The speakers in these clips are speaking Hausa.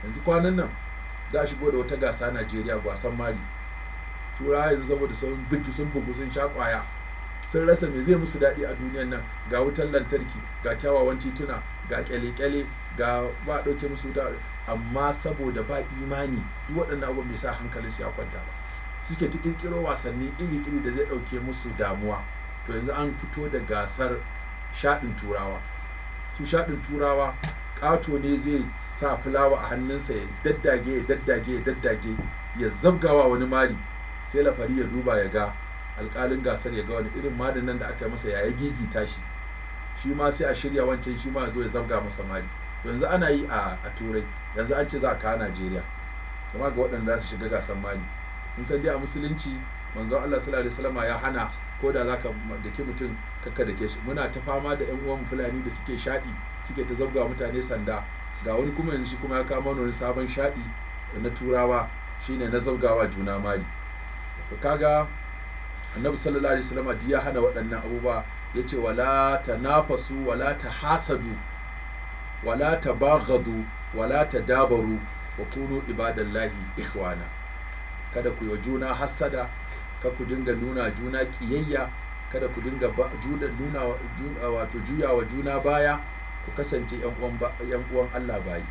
yanzu kwanan nan za a shigo da wata gasa Najeriya, gwasan mari. Turawa yanzu saboda sun bugu sun sha kwaya, sun rasa me zai musu daɗi a duniyan nan. Ga wutar lantarki, ga kyawawan tituna, ga kyale-kyale, ga ba ɗauke musu wuta, amma saboda ba imani duk waɗannan abubuwan bai sa hankalin su ya kwanta ba, suke ta ƙirƙiro wasanni iri-iri da zai ɗauke musu damuwa. To yanzu an fito da gasar shaɗin turawa. Su shaɗin turawa ƙato ne zai sa fulawa a hannunsa ya daddage ya zabgawa wani mari, sai lafari ya duba ya ga alƙalin gasar ya ga wani irin marin nan da aka yi masa ya gigita shi, shi ma sai a shirya wancan shi ma zo ya zabga masa mari. To yanzu ana yi a turai, yanzu an ce za a kawo Najeriya kuma ga waɗanda za su shiga gasar mari. in san dai a musulunci manzon Allah sallallahu alaihi wasallam ya hana ko da zaka dake mutum kakka dake shi. Muna ta fama da ƴan uwan Fulani da suke shaɗi, suke ta zabga mutane sanda. Ga wani kuma yanzu shi kuma ya kama wani sabon shaɗi na turawa, shine na zabgawa juna mari. To kaga Annabi sallallahu alaihi wasallam ya hana waɗannan abubuwa, yace wala tanafasu wala tahasadu wala tabaghadu wala tadabaru wa kunu ibadallahi ikhwana. Kada ku yi juna hasada, kada ku dinga nuna juna kiyayya, kada ku dinga wato juyawa juna baya, ku kasance yan uwan Allah bayi.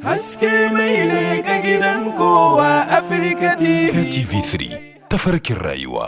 Haske mai ne ga gidan kowa Afirka TV. TV3 tafarkin rayuwa.